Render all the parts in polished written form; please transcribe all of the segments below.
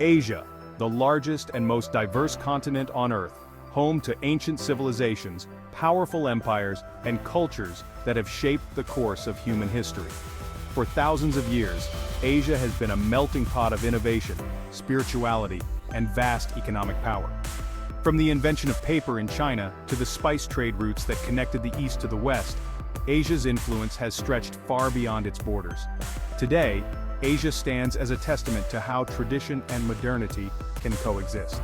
Asia, the largest and most diverse continent on Earth, home to ancient civilizations, powerful empires, and cultures that have shaped the course of human history. For thousands of years, Asia has been a melting pot of innovation, spirituality, and vast economic power. From the invention of paper in China to the spice trade routes that connected the East to the West, Asia's influence has stretched far beyond its borders. Today, Asia stands as a testament to how tradition and modernity can coexist.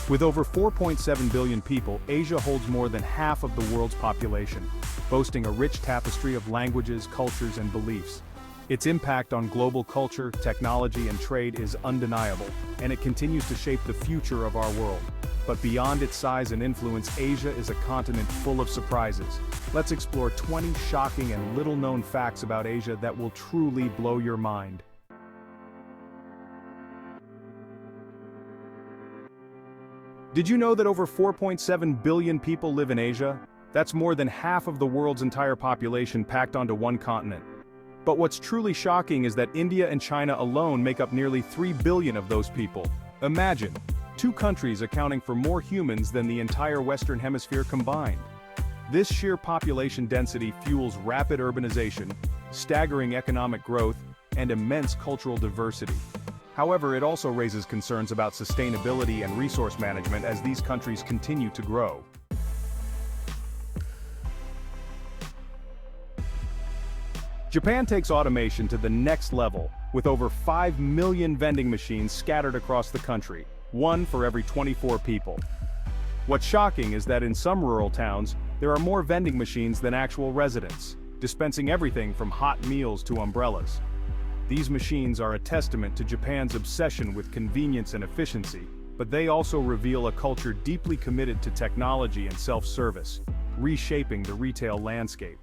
With over 4.7 billion people, Asia holds more than half of the world's population, boasting a rich tapestry of languages, cultures, and beliefs. Its impact on global culture, technology, and trade is undeniable, and it continues to shape the future of our world. But beyond its size and influence, Asia is a continent full of surprises. Let's explore 20 shocking and little-known facts about Asia that will truly blow your mind. Did you know that over 4.7 billion people live in Asia? That's more than half of the world's entire population packed onto one continent. But what's truly shocking is that India and China alone make up nearly 3 billion of those people. Imagine, two countries accounting for more humans than the entire Western Hemisphere combined. This sheer population density fuels rapid urbanization, staggering economic growth, and immense cultural diversity. However, it also raises concerns about sustainability and resource management as these countries continue to grow. Japan takes automation to the next level, with over 5 million vending machines scattered across the country, one for every 24 people. What's shocking is that in some rural towns, there are more vending machines than actual residents, dispensing everything from hot meals to umbrellas. These machines are a testament to Japan's obsession with convenience and efficiency, but they also reveal a culture deeply committed to technology and self-service, reshaping the retail landscape.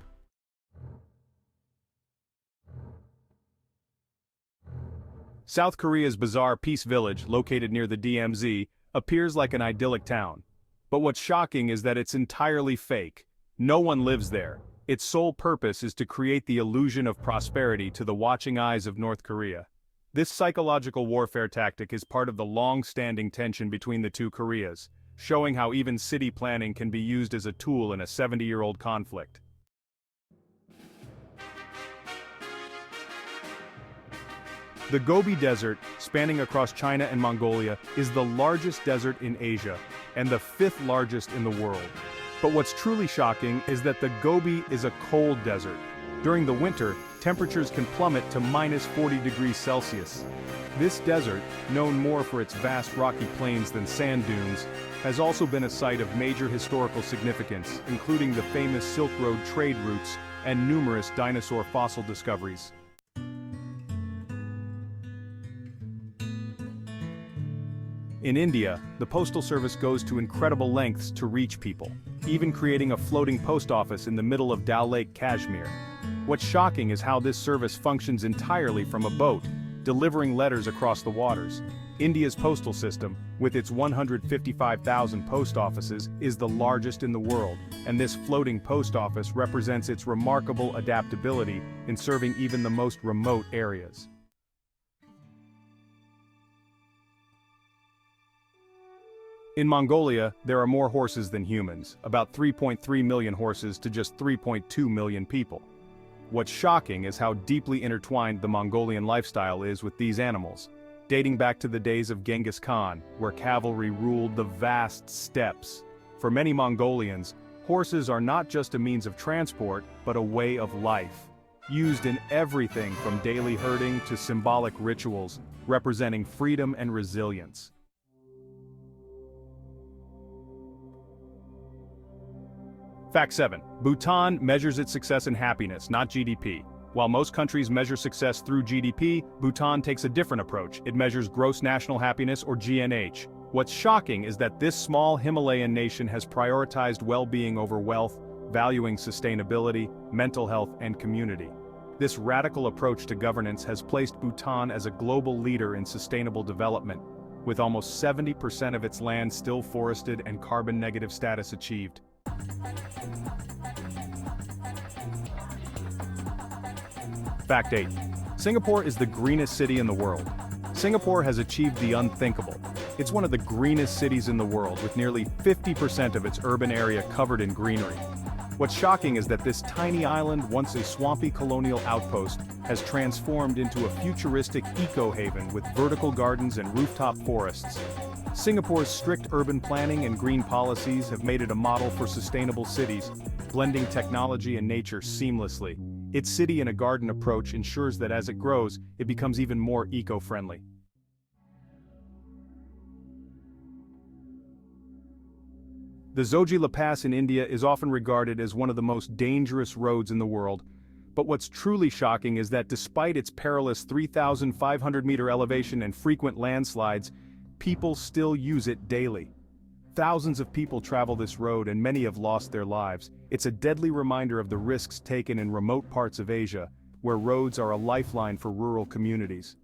South Korea's bizarre Peace Village, located near the DMZ, appears like an idyllic town. But what's shocking is that it's entirely fake. No one lives there. Its sole purpose is to create the illusion of prosperity to the watching eyes of North Korea. This psychological warfare tactic is part of the long-standing tension between the two Koreas, showing how even city planning can be used as a tool in a 70-year-old conflict. The Gobi Desert, spanning across China and Mongolia, is the largest desert in Asia, and the 5th largest in the world. But what's truly shocking is that the Gobi is a cold desert. During the winter, temperatures can plummet to -40 degrees Celsius. This desert, known more for its vast rocky plains than sand dunes, has also been a site of major historical significance, including the famous Silk Road trade routes and numerous dinosaur fossil discoveries. In India, the postal service goes to incredible lengths to reach people, even creating a floating post office in the middle of Dal Lake, Kashmir. What's shocking is how this service functions entirely from a boat, delivering letters across the waters. India's postal system, with its 155,000 post offices, is the largest in the world, and this floating post office represents its remarkable adaptability in serving even the most remote areas. In Mongolia, there are more horses than humans, about 3.3 million horses to just 3.2 million people. What's shocking is how deeply intertwined the Mongolian lifestyle is with these animals, dating back to the days of Genghis Khan, where cavalry ruled the vast steppes. For many Mongolians, horses are not just a means of transport, but a way of life, used in everything from daily herding to symbolic rituals, representing freedom and resilience. Fact 7. Bhutan measures its success in happiness, not GDP. While most countries measure success through GDP, Bhutan takes a different approach. It measures gross national happiness, or GNH. What's shocking is that this small Himalayan nation has prioritized well-being over wealth, valuing sustainability, mental health, and community. This radical approach to governance has placed Bhutan as a global leader in sustainable development, with almost 70% of its land still forested and carbon-negative status achieved. Fact 8. Singapore is the greenest city in the world. Singapore has achieved the unthinkable. It's one of the greenest cities in the world, with nearly 50% of its urban area covered in greenery. What's shocking is that this tiny island, once a swampy colonial outpost, has transformed into a futuristic eco-haven with vertical gardens and rooftop forests. Singapore's strict urban planning and green policies have made it a model for sustainable cities, blending technology and nature seamlessly. Its city in a garden approach ensures that as it grows, it becomes even more eco-friendly. The Zojila Pass in India is often regarded as one of the most dangerous roads in the world, but what's truly shocking is that despite its perilous 3,500-meter elevation and frequent landslides, people still use it daily. Thousands of people travel this road and many have lost their lives. It's a deadly reminder of the risks taken in remote parts of Asia, where roads are a lifeline for rural communities.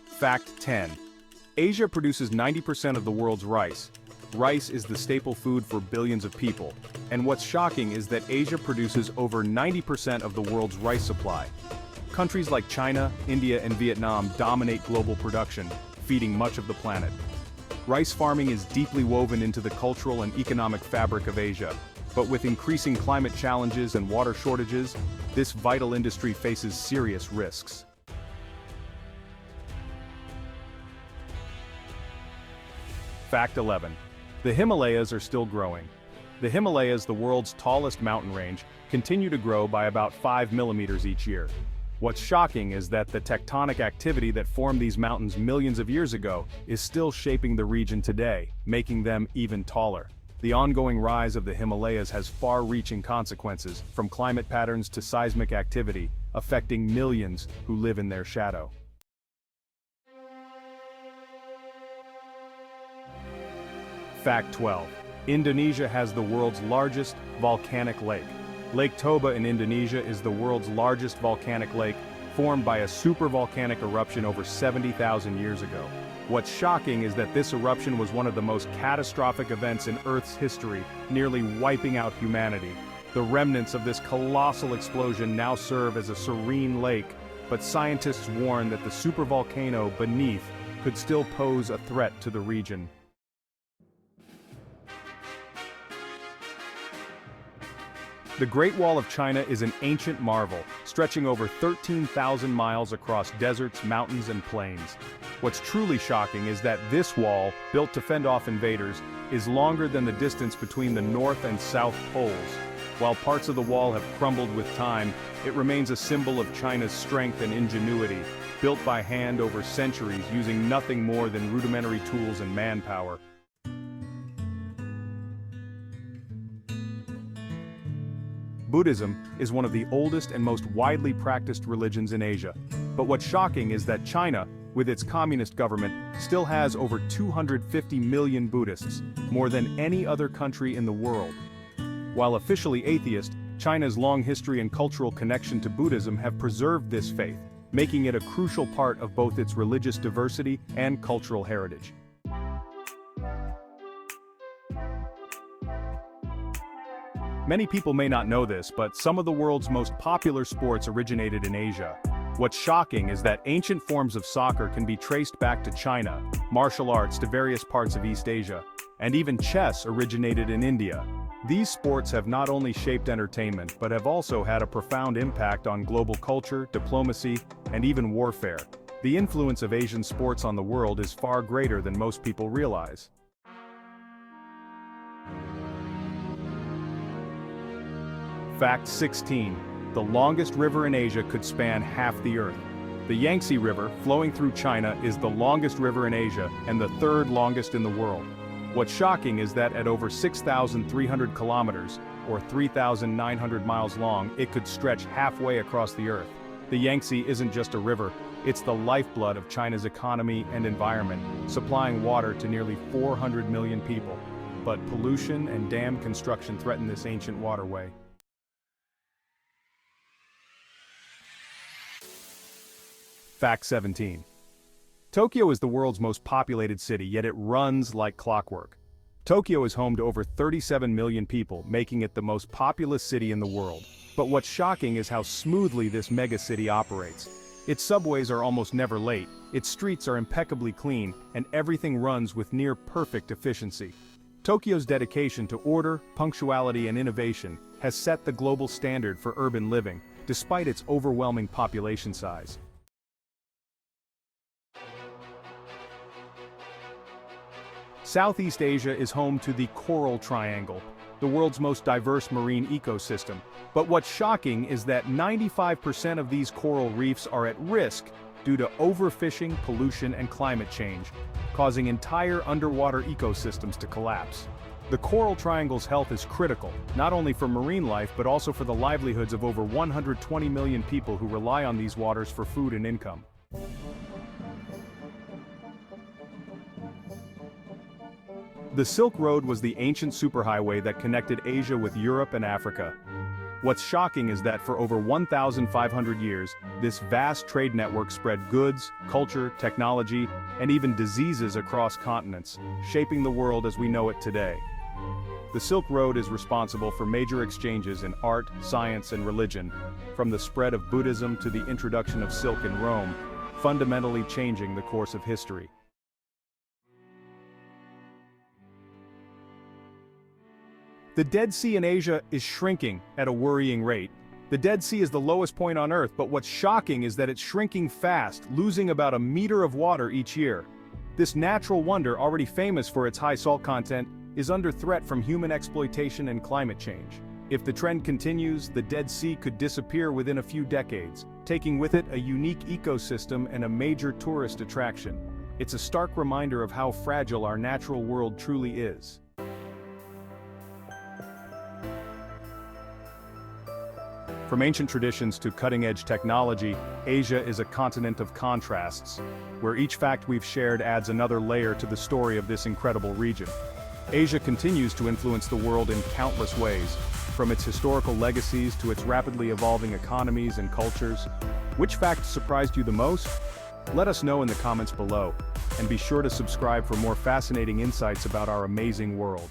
Fact 10. Asia produces 90% of the world's rice. Rice is the staple food for billions of people. And what's shocking is that Asia produces over 90% of the world's rice supply. Countries like China, India, and Vietnam dominate global production, feeding much of the planet. Rice farming is deeply woven into the cultural and economic fabric of Asia. But with increasing climate challenges and water shortages, this vital industry faces serious risks. Fact 11. The Himalayas are still growing. The Himalayas, the world's tallest mountain range, continue to grow by about 5 millimeters each year. What's shocking is that the tectonic activity that formed these mountains millions of years ago is still shaping the region today, making them even taller. The ongoing rise of the Himalayas has far-reaching consequences, from climate patterns to seismic activity, affecting millions who live in their shadow. Fact 12. Indonesia has the world's largest volcanic lake. Lake Toba in Indonesia is the world's largest volcanic lake, formed by a supervolcanic eruption over 70,000 years ago. What's shocking is that this eruption was one of the most catastrophic events in Earth's history, nearly wiping out humanity. The remnants of this colossal explosion now serve as a serene lake, but scientists warn that the supervolcano beneath could still pose a threat to the region. The Great Wall of China is an ancient marvel, stretching over 13,000 miles across deserts, mountains, and plains. What's truly shocking is that this wall, built to fend off invaders, is longer than the distance between the North and South Poles. While parts of the wall have crumbled with time, it remains a symbol of China's strength and ingenuity, built by hand over centuries using nothing more than rudimentary tools and manpower. Buddhism is one of the oldest and most widely practiced religions in Asia. But what's shocking is that China, with its communist government, still has over 250 million Buddhists, more than any other country in the world. While officially atheist, China's long history and cultural connection to Buddhism have preserved this faith, making it a crucial part of both its religious diversity and cultural heritage. Many people may not know this, but some of the world's most popular sports originated in Asia. What's shocking is that ancient forms of soccer can be traced back to China, martial arts to various parts of East Asia, and even chess originated in India. These sports have not only shaped entertainment, but have also had a profound impact on global culture, diplomacy, and even warfare. The influence of Asian sports on the world is far greater than most people realize. Fact 16. The longest river in Asia could span half the Earth. The Yangtze River, flowing through China, is the longest river in Asia and the third longest in the world. What's shocking is that at over 6,300 kilometers, or 3,900 miles long, it could stretch halfway across the Earth. The Yangtze isn't just a river, it's the lifeblood of China's economy and environment, supplying water to nearly 400 million people. But pollution and dam construction threaten this ancient waterway. Fact 17. Tokyo is the world's most populated city, yet it runs like clockwork. Tokyo is home to over 37 million people, making it the most populous city in the world. But what's shocking is how smoothly this megacity operates. Its subways are almost never late, its streets are impeccably clean, and everything runs with near-perfect efficiency. Tokyo's dedication to order, punctuality, and innovation has set the global standard for urban living, despite its overwhelming population size. Southeast Asia is home to the Coral Triangle, the world's most diverse marine ecosystem. But what's shocking is that 95% of these coral reefs are at risk due to overfishing, pollution, and climate change, causing entire underwater ecosystems to collapse. The Coral Triangle's health is critical, not only for marine life but also for the livelihoods of over 120 million people who rely on these waters for food and income. The Silk Road was the ancient superhighway that connected Asia with Europe and Africa. What's shocking is that for over 1,500 years, this vast trade network spread goods, culture, technology, and even diseases across continents, shaping the world as we know it today. The Silk Road is responsible for major exchanges in art, science, and religion, from the spread of Buddhism to the introduction of silk in Rome, fundamentally changing the course of history. The Dead Sea in Asia is shrinking at a worrying rate. The Dead Sea is the lowest point on Earth, but what's shocking is that it's shrinking fast, losing about a meter of water each year. This natural wonder, already famous for its high salt content, is under threat from human exploitation and climate change. If the trend continues, the Dead Sea could disappear within a few decades, taking with it a unique ecosystem and a major tourist attraction. It's a stark reminder of how fragile our natural world truly is. From ancient traditions to cutting-edge technology, Asia is a continent of contrasts, where each fact we've shared adds another layer to the story of this incredible region. Asia continues to influence the world in countless ways, from its historical legacies to its rapidly evolving economies and cultures. Which fact surprised you the most? Let us know in the comments below, and be sure to subscribe for more fascinating insights about our amazing world.